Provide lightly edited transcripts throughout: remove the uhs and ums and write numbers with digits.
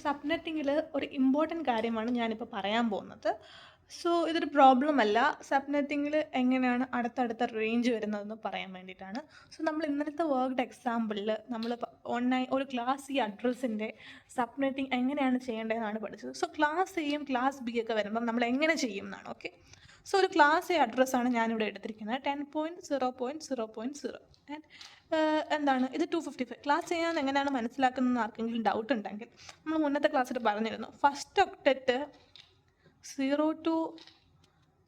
സബ്നെറ്റിങ്ങിൽ ഒരു ഇമ്പോർട്ടൻറ്റ് കാര്യമാണ് ഞാനിപ്പോൾ പറയാൻ പോകുന്നത്. ഇതൊരു പ്രോബ്ലം അല്ല. സബ്നെറ്റിങ്ങിൽ എങ്ങനെയാണ് അടുത്തടുത്ത റേഞ്ച് വരുന്നതെന്ന് പറയാൻ വേണ്ടിയിട്ടാണ്. നമ്മൾ ഇന്നലത്തെ വർക്ക്ഡ് എക്സാമ്പിളിൽ നമ്മൾ ഒരു ക്ലാസ് ഈ അഡ്രസ്സിൻ്റെ സബ്നെറ്റിങ് എങ്ങനെയാണ് ചെയ്യേണ്ടതെന്നാണ് പഠിച്ചത്. ക്ലാസ് എയും ക്ലാസ് ബി ഒക്കെ വരുമ്പോൾ നമ്മൾ എങ്ങനെ ചെയ്യും എന്നാണ്. ഓക്കെ, ഒരു ക്ലാസ് എ അഡ്രസ്സാണ് ഞാനിവിടെ എടുത്തിരിക്കുന്നത് 10.0.0.0 ആൻഡ് എന്താണ് ഇത് 255. ക്ലാസ് ചെയ്യാൻ എങ്ങനെയാണ് മനസ്സിലാക്കുന്നതെന്ന് ആർക്കെങ്കിലും ഡൗട്ട് ഉണ്ടെങ്കിൽ നമ്മൾ മുന്നത്തെ ക്ലാസ്സിൽ പറഞ്ഞിരുന്നു. ഫസ്റ്റ് ഒക്ടറ്റ് 0 to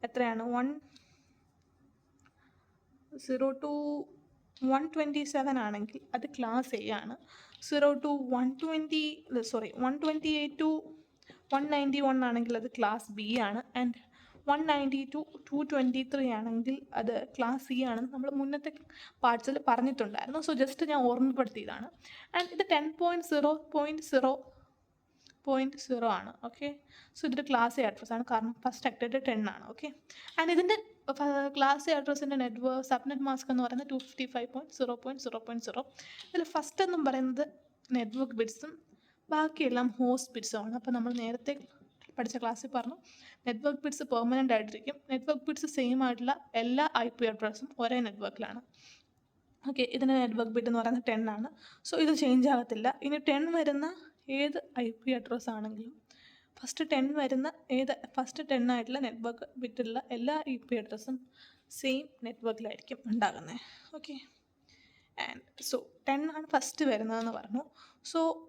എത്രയാണ് 127 ആണെങ്കിൽ അത് ക്ലാസ് എ ആണ്. 128 to 191 ആണെങ്കിൽ അത് ക്ലാസ് ബി ആണ്. ആൻഡ് 190 to 223 ആണെങ്കിൽ അത് ക്ലാസ് സി ആണ്. നമ്മൾ മുന്നത്തെ പാർട്സിൽ പറഞ്ഞിട്ടുണ്ടായിരുന്നു. ജസ്റ്റ് ഞാൻ ഓർമ്മപ്പെടുത്തിയതാണ്. ആൻഡ് ഇത് 10.0.0.0 ആണ്. ഓക്കെ, ഇതൊരു ക്ലാസ് എ അഡ്രസ് ആണ്, കാരണം ഫസ്റ്റ് ഒക്ടറ്റ് 10 ആണ്. ഓക്കെ, ആൻഡ് ഇതിൻ്റെ ക്ലാസ് എ അഡ്രസ്സിൻ്റെ സബ്നെറ്റ് മാസ്ക് എന്ന് പറയുന്നത് 255.0.0.0. ഇതിൽ ഫസ്റ്റ് എന്നും പറയുന്നത് നെറ്റ്വർക്ക് ബിറ്റ്സും ബാക്കിയെല്ലാം ഹോസ്റ്റ് ബിറ്റ്സും ആണ്. അപ്പോൾ നമ്മൾ നേരത്തെ പഠിച്ച ക്ലാസ്സിൽ പറഞ്ഞു നെറ്റ്വർക്ക് ബിറ്റ്സ് പെർമനൻ്റ് ആയിട്ടിരിക്കും. നെറ്റ്വർക്ക് ബിറ്റ്സ് സെയിം ആയിട്ടുള്ള എല്ലാ IP അഡ്രസ്സും ഒരേ നെറ്റ്വർക്കിലാണ്. ഓക്കെ, ഇതിൻ്റെ നെറ്റ്വർക്ക് ബിറ്റ് എന്ന് പറയുന്നത് 10 ആണ്. ഇത് ചേഞ്ച് ആകത്തില്ല. ഇനി 10 വരുന്ന ഏത് IP അഡ്രസ്സ് ആണെങ്കിലും ഫസ്റ്റ് 10 ആയിട്ടുള്ള നെറ്റ്വർക്ക് ബിറ്റുള്ള എല്ലാ IP അഡ്രസ്സും സെയിം നെറ്റ്വർക്കിലായിരിക്കും ഉണ്ടാകുന്നത്. ഓക്കെ, ആൻഡ് 10 ആണ് ഫസ്റ്റ് വരുന്നതെന്ന് പറഞ്ഞു.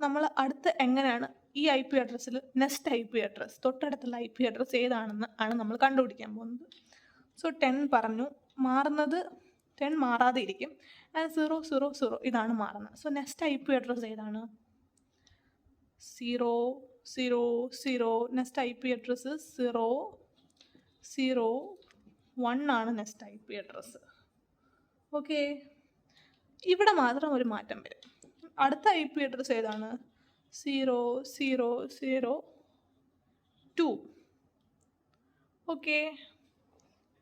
നമ്മൾ അടുത്ത് എങ്ങനെയാണ് ഈ IP അഡ്രസ്സിൽ നെക്സ്റ്റ് IP അഡ്രസ്സ് തൊട്ടടുത്തുള്ള IP അഡ്രസ്സ് ഏതാണെന്ന് ആണ് നമ്മൾ കണ്ടുപിടിക്കാൻ പോകുന്നത്. 10 പറഞ്ഞു, മാറുന്നത് 10 മാറാതെ ഇരിക്കും. ആൻഡ് 000 ഇതാണ് മാറുന്നത്. നെക്സ്റ്റ് IP അഡ്രസ്സ് ഏതാണ്? 000. നെക്സ്റ്റ് IP അഡ്രസ്സ് 001 ആണ് നെക്സ്റ്റ് IP അഡ്രസ്സ്. ഓക്കെ, ഇവിടെ മാത്രം ഒരു മാറ്റം വരും. അടുത്ത IP അഡ്രസ്സ് ഏതാണ്? 0002. ഓക്കെ,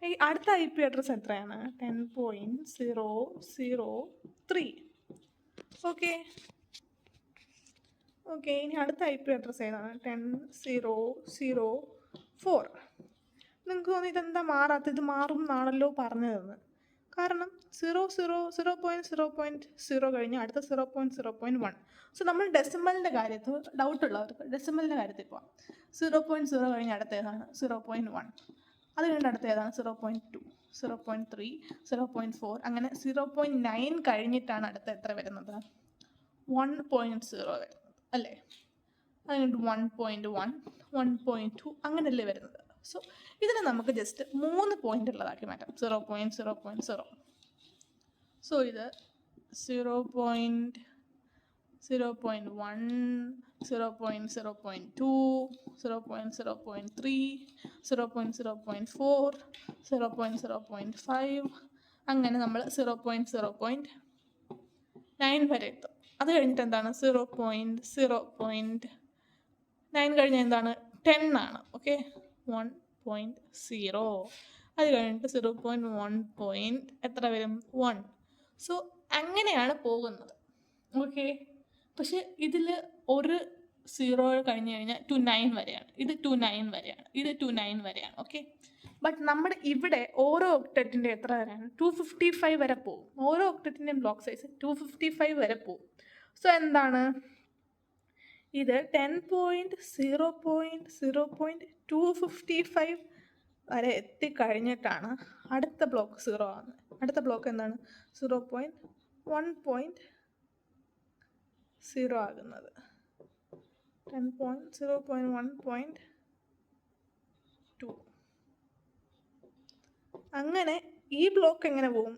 ഈ അടുത്ത IP അഡ്രസ്സ് എത്രയാണ്? 10.003. ഓക്കെ, ഇനി അടുത്ത IP അഡ്രസ്സ് ഏതാണ്? 10.004. നിങ്ങൾക്ക് തോന്നി ഇതെന്താ മാറാത്തത്? ഇത് മാറും എന്നാണല്ലോ പറഞ്ഞതെന്ന്. കാരണം 0.0.0 കഴിഞ്ഞ് അടുത്ത 0.0.1. നമ്മൾ ഡെസിമലിൻ്റെ കാര്യത്തിൽ ഡൗട്ടുള്ളവർക്ക് ഡെസിമലിൻ്റെ കാര്യത്തിൽ പോവാം. 0.0 കഴിഞ്ഞ് അടുത്ത ഏതാണ്? 0.1. അത് കഴിഞ്ഞിട്ട് അടുത്ത ഏതാണ്? 0.2, 0.3, 0.4, അങ്ങനെ 0.9 കഴിഞ്ഞിട്ടാണ് അടുത്ത എത്ര വരുന്നത്? 1.0 വരുന്നത് അല്ലേ? അത് കഴിഞ്ഞിട്ട് 1.1, 1.2 അങ്ങനെയല്ലേ വരുന്നത്. ഇതിനെ നമുക്ക് ജസ്റ്റ് 3 പോയിന്റ് ഉള്ളതാക്കി മാറ്റാം. 0.0.0. ഇത് 0.0.1, 0.0.2, 0.0.3, 0.0.4, 0.0.5 അങ്ങനെ നമ്മൾ 0.0.9 വരെ എത്തും. അത് കഴിഞ്ഞിട്ട് എന്താണ്? 0.0.9 കഴിഞ്ഞാൽ എന്താണ്? 10 ആണ്. ഓക്കെ, 1.0. അത് കഴിഞ്ഞിട്ട് 0.1 എത്ര വരും? 1. അങ്ങനെയാണ് പോകുന്നത്. ഓക്കെ, പക്ഷെ ഇതിൽ ഒരു 0 കഴിഞ്ഞ് കഴിഞ്ഞാൽ 29 വരെയാണ്. ഇത് 29 വരെയാണ്. ഇത് 29 വരെയാണ്. ഓക്കെ, ബട്ട് നമ്മുടെ ഇവിടെ ഓരോ ഒക്ടറ്റിൻ്റെ എത്ര വരെയാണ്? 255 വരെ പോകും. ഓരോ ഒക്ടറ്റിൻ്റെയും ബ്ലോക്ക് സൈസ് 255 വരെ പോകും. എന്താണ് ഇത്? 10.0.0.255 വരെ എത്തിക്കഴിഞ്ഞിട്ടാണ് അടുത്ത ബ്ലോക്ക് 0 ആകുന്നത്. അടുത്ത ബ്ലോക്ക് എന്താണ്? 0.1.0 ആകുന്നത്. 10.0.1.2. അങ്ങനെ ഈ ബ്ലോക്ക് എങ്ങനെ പോകും?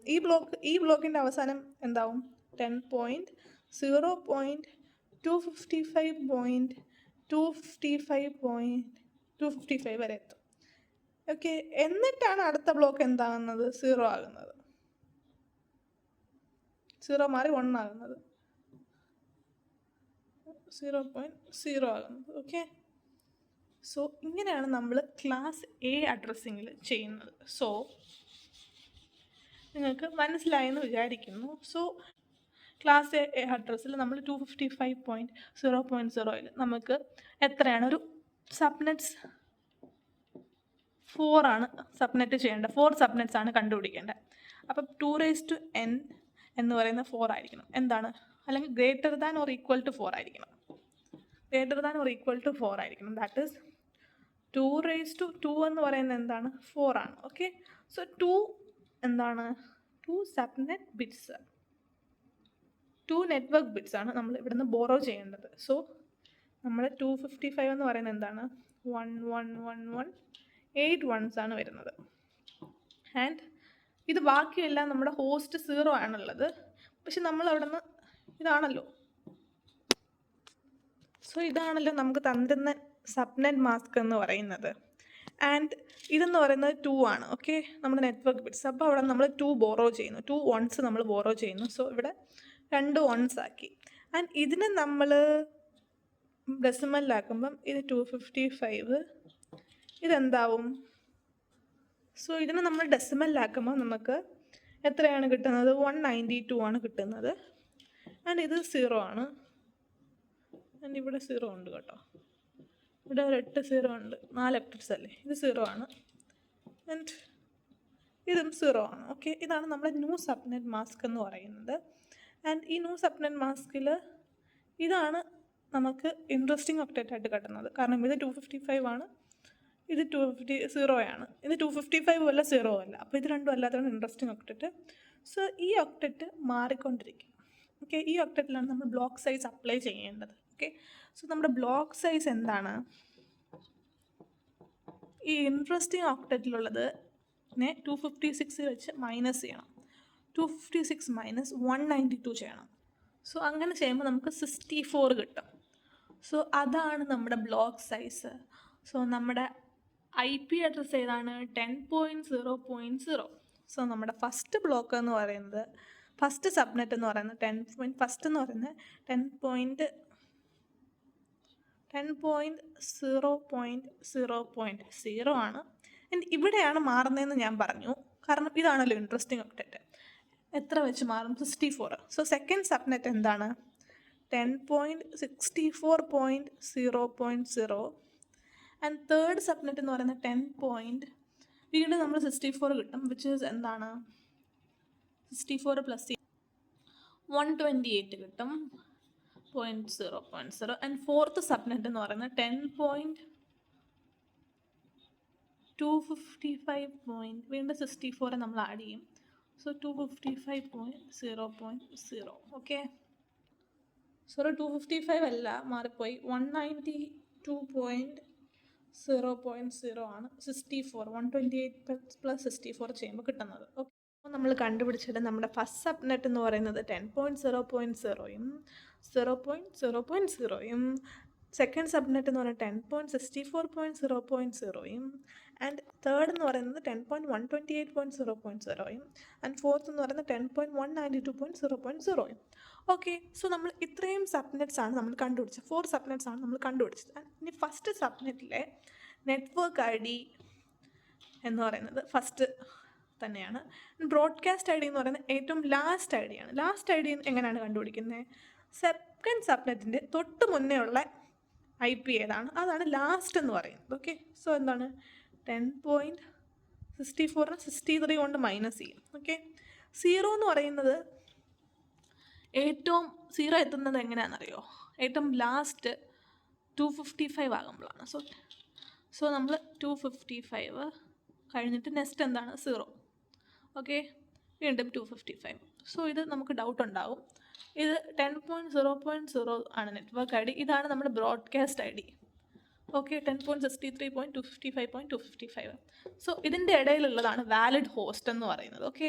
ഈ ബ്ലോക്കിൻ്റെ അവസാനം എന്താവും? 10.0.255.255 വരെ എത്തും. ഓക്കെ, എന്നിട്ടാണ് അടുത്ത ബ്ലോക്ക് എന്താകുന്നത്? 0 ആകുന്നത്. 0 മാറി 1 ആകുന്നത്. 0.0 ആകുന്നത്. ഓക്കെ, ഇങ്ങനെയാണ് നമ്മൾ ക്ലാസ് എ അഡ്രസ്സിങ്ങിൽ ചെയ്യുന്നത്. നിങ്ങൾക്ക് മനസ്സിലായെന്ന് വിചാരിക്കുന്നു. ക്ലാസ് എ അഡ്രസ്സിൽ നമ്മൾ 255.0.0യിൽ നമുക്ക് എത്രയാണ് ഒരു സബ്നെറ്റ്സ് 4 ആണ് സബ്നെറ്റ് ചെയ്യേണ്ടത്. 4 സബ്നെറ്റ്സ് ആണ് കണ്ടുപിടിക്കേണ്ടത്. അപ്പം 2n എന്ന് പറയുന്നത് 4 ആയിരിക്കണം. എന്താണ്? അല്ലെങ്കിൽ greater than or equal to 4 ആയിരിക്കണം. Greater than or equal to 4 ആയിരിക്കണം. ദാറ്റ് ഈസ് 2 എന്ന് പറയുന്നത് എന്താണ്? 4 ആണ്. ഓക്കെ, സോ 2 എന്താണ്? 2 സബ്നെറ്റ് ബിറ്റ്സ്, 2 നെറ്റ്വർക്ക് ബിറ്റ്സ് ആണ് നമ്മൾ ഇവിടെ നിന്ന് ബോറോ ചെയ്യേണ്ടത്. സോ നമ്മൾ 255 എന്ന് പറയുന്നത് എന്താണ്? 8 ones ആണ് വരുന്നത്. ആൻഡ് ഇത് ബാക്കിയെല്ലാം നമ്മുടെ ഹോസ്റ്റ് 0 ആണുള്ളത്. പക്ഷെ നമ്മൾ അവിടെ നിന്ന് ഇതാണല്ലോ, സോ ഇതാണല്ലോ നമുക്ക് തന്നിരുന്ന സബ്നെറ്റ് മാസ്ക് എന്ന് പറയുന്നത്. ആൻഡ് ഇതെന്ന് പറയുന്നത് 2 ആണ്. ഓക്കെ, നമ്മുടെ നെറ്റ്വർക്ക് ബിറ്റ്സ്. അപ്പോൾ അവിടെ നമ്മൾ 2 ബോറോ ചെയ്യുന്നു, 2 ones നമ്മൾ ബോറോ ചെയ്യുന്നു. സോ ഇവിടെ 2 ones ആക്കി. ആൻഡ് ഇതിനെ നമ്മൾ ഡെസിമലിലാക്കുമ്പം ഇത് 255, ഇതെന്താവും? സോ ഇതിനെ നമ്മൾ ഡെസിമലിലാക്കുമ്പോൾ നമുക്ക് എത്രയാണ് കിട്ടുന്നത്? 192 ആണ് കിട്ടുന്നത്. ആൻഡ് ഇത് 0 ആണ്. ആൻഡ് ഇവിടെ 0 ഉണ്ട് കേട്ടോ. ഇവിടെ ഒരു 8 0 ഉണ്ട്, 4 എപ്റ്ററ്റ്സ് അല്ലേ, ഇത് 0 ആണ്. ആൻഡ് ഇതും 0 ആണ്. ഓക്കെ, ഇതാണ് നമ്മുടെ ന്യൂ സബ്നെറ്റ് മാസ്ക് എന്ന് പറയുന്നത്. ആൻഡ് ഈ ന്യൂ സബ്നെറ്റ് മാസ്കിൽ ഇതാണ് നമുക്ക് ഇൻട്രസ്റ്റിംഗ് ഒക്ടറ്റ് ആയിട്ട് കിട്ടുന്നത്. കാരണം ഇത് 255 ആണ്, ഇത് 0 ആണ്. ഇത് 255 അല്ല, 0 അല്ല. അപ്പോൾ ഇത് രണ്ടും അല്ലാത്തതാണ് ഇൻട്രസ്റ്റിംഗ് ഒക്ടറ്റ്. സോ ഈ ഒക്ടറ്റ് മാറിക്കൊണ്ടിരിക്കും. ഓക്കെ, ഈ ഒക്ടറ്റിലാണ് നമ്മൾ ബ്ലോക്ക് സൈസ് അപ്ലൈ ചെയ്യേണ്ടത്. ഓക്കെ, സോ നമ്മുടെ ബ്ലോക്ക് സൈസ് എന്താണ്? ഈ ഇൻട്രസ്റ്റിംഗ് ഒക്ടറ്റിലുള്ളത് 256 വെച്ച് മൈനസ് ചെയ്യണം. 256 മൈനസ് 192 ചെയ്യണം. സോ അങ്ങനെ ചെയ്യുമ്പോൾ നമുക്ക് 64 കിട്ടും. സോ അതാണ് നമ്മുടെ ബ്ലോക്ക് സൈസ്. സോ നമ്മുടെ IP അഡ്രസ്സ് ഏതാണ്? 10.0.0. സോ നമ്മുടെ ഫസ്റ്റ് ബ്ലോക്ക് എന്ന് പറയുന്നത്, ഫസ്റ്റ് സബ്നെറ്റ് എന്ന് പറയുന്നത് 10.0.0.0 ആണ്. ഇവിടെയാണ് മാറുന്നതെന്ന് ഞാൻ പറഞ്ഞു. കാരണം ഇതാണല്ലോ ഇൻട്രസ്റ്റിംഗ് ഒക്ടറ്റ്. എത്ര വെച്ച് മാറും? 64. സോ സെക്കൻഡ് സബ്നെറ്റ് എന്താണ്? 10.64.0.0. ആൻഡ് തേർഡ് സബ്നെറ്റ് എന്ന് പറയുന്നത് 10. വീണ്ടും നമ്മൾ 64 കിട്ടും, വിച്ച് ഈസ് എന്താണ്? 64 പ്ലസ് 128 കിട്ടും, 0.0. ആൻഡ് ഫോർത്ത് സബ്നെറ്റ് എന്ന് പറയുന്നത് 10.255. വീണ്ടും 64 നമ്മൾ ആഡ് ചെയ്യും. സോ 255.0.0. ഓക്കെ, സോറി 255 അല്ല, മാറിപ്പോയി, 192.0.0 ആണ്. 64, 128 പ്ലസ് 64 ചെയ്യുമ്പോൾ കിട്ടുന്നത്. ഓക്കെ, അപ്പോൾ നമ്മൾ കണ്ടുപിടിച്ചിട്ട് നമ്മുടെ ഫസ്റ്റ് സബ്നെറ്റ് എന്ന് പറയുന്നത് 10.0.0യും 0.0.0യും, സെക്കൻഡ് സബ്നെറ്റ് എന്ന് പറയുന്നത് 10.64.0.0യും, ആൻഡ് തേർഡ് എന്ന് പറയുന്നത് 10.128.0.0യും, ആൻഡ് ഫോർത്ത് എന്ന് പറയുന്നത് 10.192.0.0യും. ഓക്കെ, സോ നമ്മൾ ഇത്രയും സബ്നെറ്റ്സ് ആണ് നമ്മൾ കണ്ടുപിടിച്ചത്. 4 സബ്നെറ്റ്സ് ആണ് നമ്മൾ കണ്ടുപിടിച്ചത്. ഇനി ഫസ്റ്റ് സബ്നെറ്റിലെ നെറ്റ്വർക്ക് ID എന്ന് പറയുന്നത് ഫസ്റ്റ് തന്നെയാണ്. ബ്രോഡ്കാസ്റ്റ് ID എന്ന് പറയുന്നത് ഏറ്റവും ലാസ്റ്റ് ID ആണ്. ലാസ്റ്റ് ID എങ്ങനെയാണ് കണ്ടുപിടിക്കുന്നത്? സെക്കൻഡ് സബ്നെറ്റിൻ്റെ തൊട്ട് മുന്നേ ഉള്ള IP ഏതാണ്, അതാണ് ലാസ്റ്റ് എന്ന് പറയുന്നത്. ഓക്കെ, സോ എന്താണ്? 10.64 63 കൊണ്ട് മൈനസ് ചെയ്യും. ഓക്കെ, 0 എന്ന് പറയുന്നത് ഏറ്റവും 0 എത്തുന്നത് എങ്ങനെയാണെന്നറിയോ? ഏറ്റവും ലാസ്റ്റ് 255 ആകുമ്പോഴാണ്. സോ നമ്മൾ 255 കഴിഞ്ഞിട്ട് നെക്സ്റ്റ് എന്താണ്? 0. ഓക്കെ, വീണ്ടും 255. സോ ഇത് നമുക്ക് ഡൗട്ട് ഉണ്ടാവും. ഇത് 10.0.0 ആണ് നെറ്റ്വർക്ക് ID. ഇതാണ് നമ്മുടെ ബ്രോഡ്കാസ്റ്റ് ID. ഓക്കെ, 10.63.255.255. സോ ഇതിൻ്റെ ഇടയിലുള്ളതാണ് വാലിഡ് ഹോസ്റ്റ് എന്ന് പറയുന്നത്. ഓക്കെ,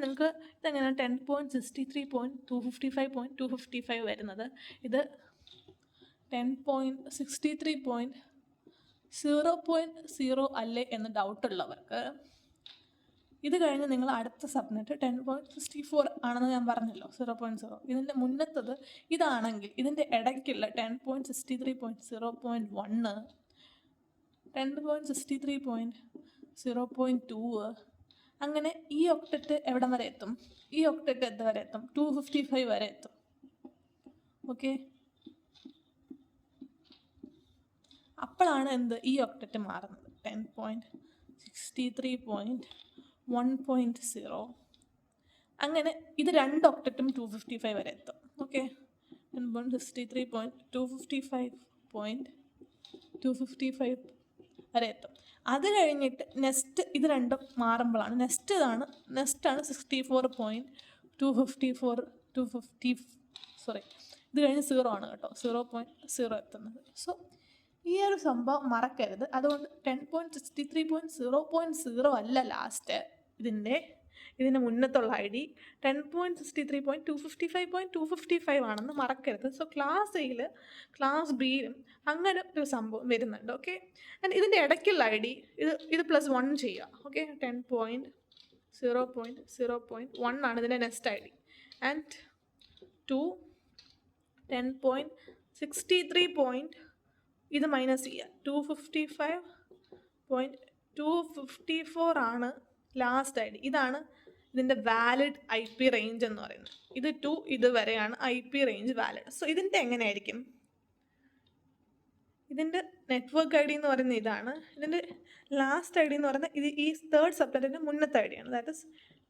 നിങ്ങൾക്ക് ഇതെങ്ങനെ 10.63.255.255 വരുന്നത്? ഇത് 10.63.0.0 അല്ലേ എന്ന് ഡൗട്ടുള്ളവർക്ക് ഇത് കഴിഞ്ഞ് നിങ്ങൾ അടുത്ത സബ്നെറ്റ് 10.64 ആണെന്ന് ഞാൻ പറഞ്ഞല്ലോ, 0.0. ഇതിൻ്റെ മുന്നത്തത് ഇതാണെങ്കിൽ ഇതിൻ്റെ ഇടയ്ക്കുള്ള 10.63.0.1, 10.63.0.2 അങ്ങനെ ഈ ഒക്ടറ്റ് എവിടം വരെ എത്തും? ഈ ഒക്ടറ്റ് എന്ത് വരെ എത്തും? 255 വരെ എത്തും. ഓക്കെ, അപ്പോഴാണ് എന്ത് ഈ ഒക്ടറ്റ് മാറുന്നത്. 10.63.1.0. അങ്ങനെ ഇത് രണ്ട് ഒക്ടറ്റും 255 വരെ എത്തും. ഓക്കെ, 10.63.255 വരെ എത്തും. അത് കഴിഞ്ഞിട്ട് നെക്സ്റ്റ് ഇത് രണ്ടും മാറുമ്പോഴാണ് നെക്സ്റ്റ് ആണ് 64.254 സോറി, ഇത് കഴിഞ്ഞ് 0 ആണ് കേട്ടോ, 0.0 എത്തുന്നത്. സോ ഈ ഒരു സംഭവം മറക്കരുത്. അതുകൊണ്ട് 10.63.0.0 അല്ല ലാസ്റ്റ് ഇതിൻ്റെ മുന്നത്തുള്ള ID 10.63.255.255 ആണെന്ന് മറക്കരുത്. സോ ക്ലാസ് എയിൽ ക്ലാസ് ബിയിലും അങ്ങനെ ഒരു സംഭവം വരുന്നുണ്ട്. ഓക്കെ, ആൻഡ് ഇതിൻ്റെ ഇടയ്ക്കുള്ള ID ഇത് +1 ചെയ്യുക. ഓക്കെ, 10.0.0.1 ആണ് ഇതിൻ്റെ നെക്സ്റ്റ് ID. ആൻഡ് 10.63. ഇത് മൈനസ് ചെയ്യുക. 255.254 ആണ് ലാസ്റ്റ് ID. ഇതാണ് ഇതിൻ്റെ വാലിഡ് IP റേഞ്ച് എന്ന് പറയുന്നത്. ഇത് 2 ഇതുവരെയാണ് IP റേഞ്ച് വാലിഡ്. സോ ഇതിൻ്റെ എങ്ങനെയായിരിക്കും? ഇതിൻ്റെ നെറ്റ്വർക്ക് ID എന്ന് പറയുന്നത് ഇതാണ്. ഇതിൻ്റെ ലാസ്റ്റ് ID എന്ന് പറയുന്നത് ഈ തേർഡ് സബ്നെറ്റിൻ്റെ മുന്നത്തെ ID ആണ്. That is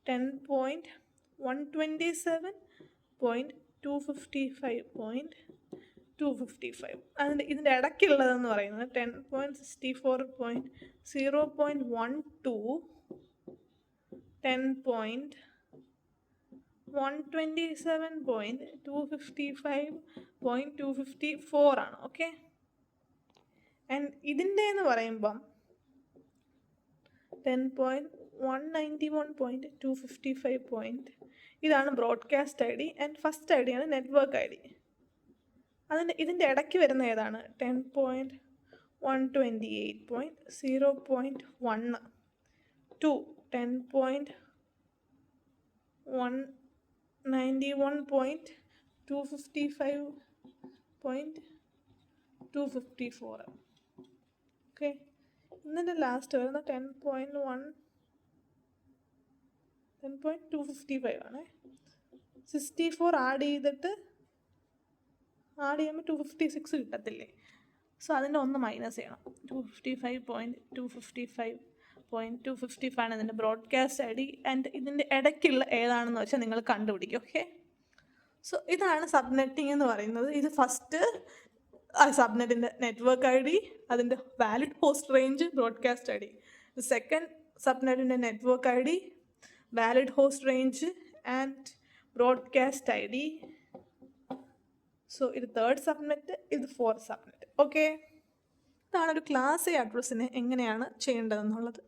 10.127.255.255. ഇതിൻ്റെ ഇടയ്ക്കുള്ളതെന്ന് പറയുന്നത് 10.64.0.12, 10.127.255.254 ആണ്. ഓക്കെ, ആൻഡ് ഇതിൻ്റെ എന്ന് പറയുമ്പം 10.191.255. ഇതാണ് broadcast ID. And first ID ആണ് നെറ്റ്വർക്ക് ID. ഇതിൻ്റെ ഇടയ്ക്ക് വരുന്ന ഏതാണ്? 10.128.0.1 to 10.191.255.254. ഓക്കെ, ഇതിൻ്റെ ലാസ്റ്റ് വരുന്ന 10.255 ആണ്. 64 ആഡ് ചെയ്യുമ്പോൾ 256 കിട്ടത്തില്ലേ? സോ അതിൻ്റെ ഒന്ന് മൈനസ് ചെയ്യണം. 255.255.255 ആണ് ഇതിൻ്റെ ബ്രോഡ്കാസ്റ്റ് ID. ആൻഡ് ഇതിൻ്റെ ഇടയ്ക്കുള്ള ഏതാണെന്ന് വെച്ചാൽ നിങ്ങൾ കണ്ടുപിടിക്കും. ഓക്കെ, സോ ഇതാണ് സബ്നെറ്റിംഗ് എന്ന് പറയുന്നത്. ഇത് ഫസ്റ്റ് സബ്നെറ്റിൻ്റെ നെറ്റ്വർക്ക് ID, അതിൻ്റെ valid host range, broadcast ID. Second സബ്നെറ്റിൻ്റെ network ID, valid host range and broadcast ID. So ഇത് തേർഡ് സബ്നെറ്റ്, ഇത് ഫോർത്ത് സബ്നെറ്റ്. ഓക്കെ, ഇതാണ് ഒരു ക്ലാസ് A അഡ്രസ്സിനെ എങ്ങനെയാണ് ചെയ്യേണ്ടതെന്നുള്ളത്.